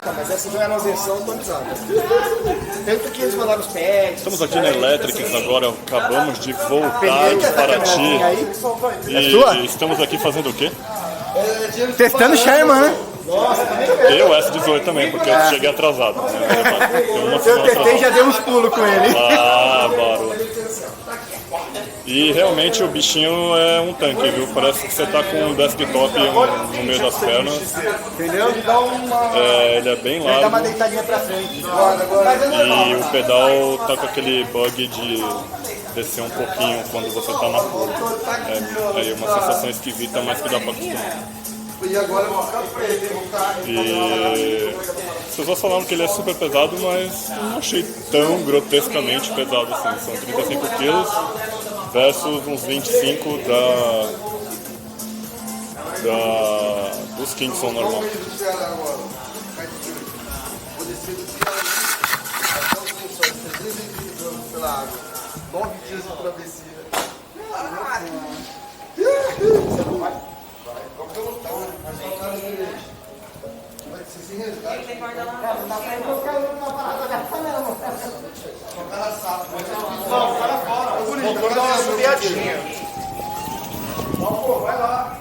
Mas essa já era uma versão atualizada. Tanto que eles mandaram os pets. Estamos aqui na Electrics agora, acabamos de voltar de Paraty. E estamos aqui fazendo o quê? Testando Sherman, né? Eu S18 também, porque eu cheguei atrasado. Né? Eu testei e já dei uns pulos com ele. Ah, barulho. E realmente o bichinho é um tanque, viu? Parece que você tá com um desktop no meio das pernas. Entendeu? Ele dá uma... Ele é bem Ele dá uma largo. deitadinha pra frente. E o pedal tá com aquele bug de descer um pouquinho quando você tá na curva. É uma sensação esquisita, mas que dá pra acostumar. E as pessoas falaram que ele é super pesado, mas não achei tão grotescamente pesado assim. São 35 quilos versus uns 25 dos Kingston normal. Pela água. 9 dias de travessia. Você não vai? Como que eu não tô? Vai ser sem resgate. Ele tem guarda lá. Não dá pra ir colocar uma parada dessa não. O cara sabe. Não, o cara fora. Vou dar uma subiadinha. Vai lá.